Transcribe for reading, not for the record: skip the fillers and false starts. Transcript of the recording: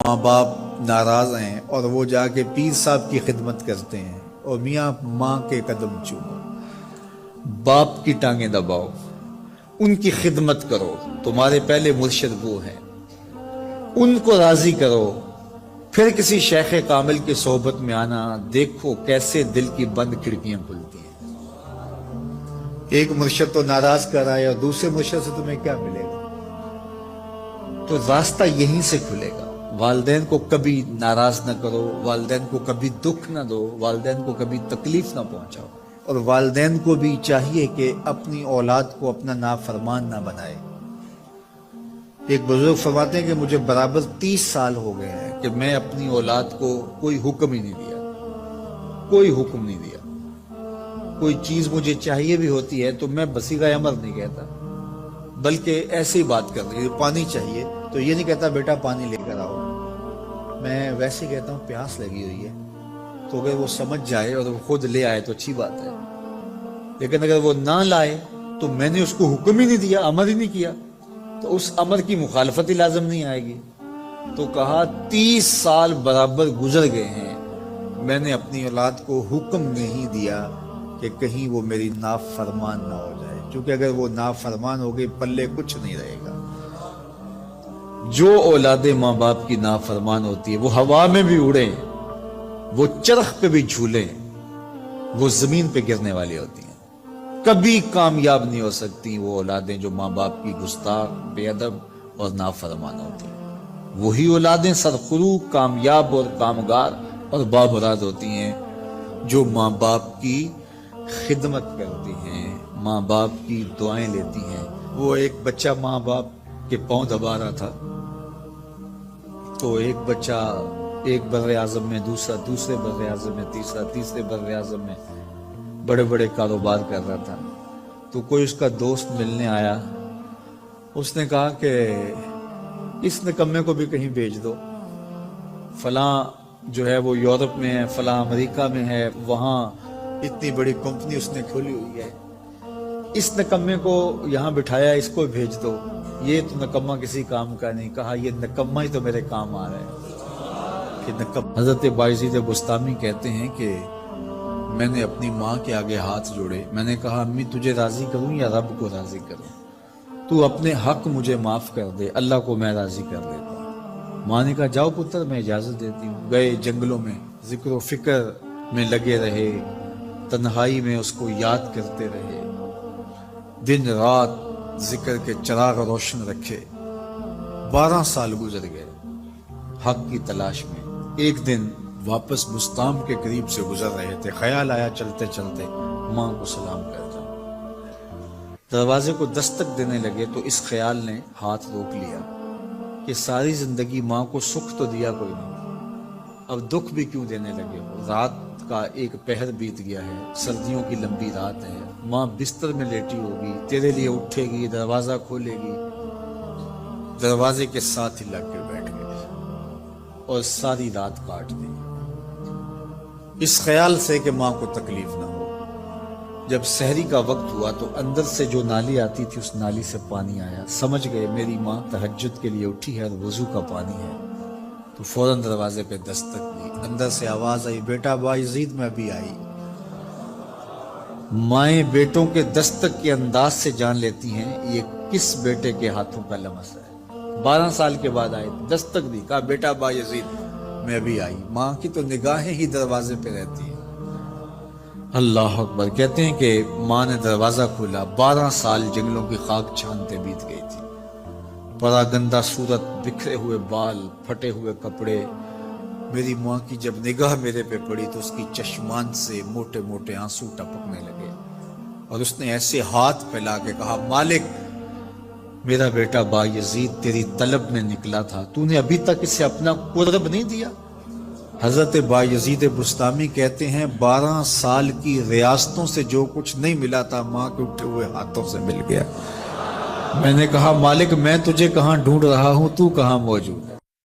ماں باپ ناراض ہیں اور وہ جا کے پیر صاحب کی خدمت کرتے ہیں اور میاں ماں کے قدم چومو، باپ کی ٹانگیں دباؤ، ان کی خدمت کرو، تمہارے پہلے مرشد وہ ہیں، ان کو راضی کرو، پھر کسی شیخ کامل کی صحبت میں آنا، دیکھو کیسے دل کی بند کھڑکیاں کھلتی ہیں۔ ایک مرشد تو ناراض کر رہا ہے اور دوسرے مرشد سے تمہیں کیا ملے گا؟ تو راستہ یہیں سے کھلے گا۔ والدین کو کبھی ناراض نہ کرو، والدین کو کبھی دکھ نہ دو، والدین کو کبھی تکلیف نہ پہنچاؤ، اور والدین کو بھی چاہیے کہ اپنی اولاد کو اپنا نافرمان نہ بنائے۔ ایک بزرگ فرماتے ہیں کہ مجھے برابر 30 سال ہو گئے ہیں کہ میں اپنی اولاد کو کوئی حکم ہی نہیں دیا، کوئی حکم نہیں دیا۔ کوئی چیز مجھے چاہیے بھی ہوتی ہے تو میں بصیغہ امر نہیں کہتا، بلکہ ایسی بات کر رہی ہے، پانی چاہیے تو یہ نہیں کہتا بیٹا پانی لے کر آؤ، میں ویسے کہتا ہوں پیاس لگی ہوئی ہے، تو اگر وہ سمجھ جائے اور وہ خود لے آئے تو اچھی بات ہے، لیکن اگر وہ نہ لائے تو میں نے اس کو حکم ہی نہیں دیا، امر ہی نہیں کیا، تو اس امر کی مخالفت ہی لازم نہیں آئے گی۔ تو کہا 30 سال برابر گزر گئے ہیں، میں نے اپنی اولاد کو حکم نہیں دیا کہ کہیں وہ میری نافرمان نہ ہو جائے، کیونکہ اگر وہ نافرمان ہو گئی پلے کچھ نہیں رہے گا۔ جو اولاد ماں باپ کی نافرمان ہوتی ہے وہ ہوا میں بھی اڑیں، وہ چرخ پہ بھی جھولیں، وہ زمین پہ گرنے والی ہوتی ہیں، کبھی کامیاب نہیں ہو سکتی وہ اولادیں جو ماں باپ کی گستاخ، بے ادب اور نافرمان ہوتی ہیں۔ وہی اولادیں سرخرو، کامیاب اور کامگار اور بامراد ہوتی ہیں جو ماں باپ کی خدمت کرتی ہیں، ماں باپ کی دعائیں لیتی ہیں۔ وہ ایک بچہ ماں باپ کے پاؤں دبا رہا تھا، تو ایک بچہ ایک بر اعظم میں، دوسرے بر اعظم میں، تیسرے بر اعظم میں بڑے بڑے کاروبار کر رہا تھا۔ تو کوئی اس کا دوست ملنے آیا، اس نے کہا کہ اس نکمے کو بھی کہیں بھیج دو، فلاں جو ہے وہ یورپ میں ہے، فلاں امریکہ میں ہے، وہاں اتنی بڑی کمپنی اس نے کھولی ہوئی ہے، اس نکمے کو یہاں بٹھایا، اس کو بھیج دو، یہ تو نکمہ کسی کام کا نہیں۔ کہا یہ نکمہ ہی تو میرے کام آ رہا ہے کہ نکمہ۔ حضرت بایزید بستامی کہتے ہیں کہ میں نے اپنی ماں کے آگے ہاتھ جوڑے، میں نے کہا امی تجھے راضی کروں یا رب کو راضی کروں؟ تو اپنے حق مجھے معاف کر دے، اللہ کو میں راضی کر دیتا ہوں۔ ماں نے کہا جاؤ پتر میں اجازت دیتی ہوں۔ گئے جنگلوں میں، ذکر و فکر میں لگے رہے، تنہائی میں اس کو یاد کرتے رہے، دن رات ذکر کے چراغ روشن رکھے۔ 12 سال گزر گئے حق کی تلاش میں۔ ایک دن واپس بستام کے قریب سے گزر رہے تھے، خیال آیا چلتے چلتے ماں کو سلام کر جاؤں۔ دروازے کو دستک دینے لگے تو اس خیال نے ہاتھ روک لیا کہ ساری زندگی ماں کو سکھ تو دیا کوئی نہیں، اب دکھ بھی کیوں دینے لگے ہو؟ رات کا ایک پہر بیت گیا ہے، سردیوں کی لمبی رات ہے، ماں بستر میں لیٹی ہوگی، تیرے لیے اٹھے گی، دروازہ کھولے گی، دروازے کے ساتھ ہی لگ کے بیٹھ گئے اور ساری رات کاٹ دی، اس خیال سے کہ ماں کو تکلیف نہ ہو۔ جب سحری کا وقت ہوا تو اندر سے جو نالی آتی تھی اس نالی سے پانی آیا، سمجھ گئے میری ماں تہجد کے لیے اٹھی ہے اور وضو کا پانی ہے، تو فوراً دروازے پہ دستک دی، اندر سے آواز آئی بیٹا بایزید میں بھی آئی۔ مائیں بیٹوں کے دستک کے انداز سے جان لیتی ہیں یہ کس بیٹے کے ہاتھوں کا لمس ہے۔ 12 سال کے بعد آئے، دستک دی، کہا بیٹا بایزید میں بھی آئی۔ ماں کی تو نگاہیں ہی دروازے پہ رہتی ہیں۔ اللہ اکبر۔ کہتے ہیں کہ ماں نے دروازہ کھولا، 12 سال جنگلوں کی خاک چھانتے بیت گئی تھی، پراگندہ صورت، بکھرے ہوئے بال، پھٹے ہوئے کپڑے۔ میری ماں کی جب نگاہ میرے پہ پڑی تو اس کی چشمان سے موٹے موٹے آنسو ٹپکنے لگے، اور اس نے ایسے ہاتھ پھیلا کے کہا مالک میرا بیٹا بایزید تیری طلب میں نکلا تھا، تو نے ابھی تک اسے اپنا قرب نہیں دیا۔ حضرت بایزید بستامی کہتے ہیں 12 سال کی ریاستوں سے جو کچھ نہیں ملا تھا ماں کے اٹھے ہوئے ہاتھوں سے مل گیا۔ میں نے کہا مالک میں تجھے کہاں ڈھونڈ رہا ہوں، تو کہاں موجود؟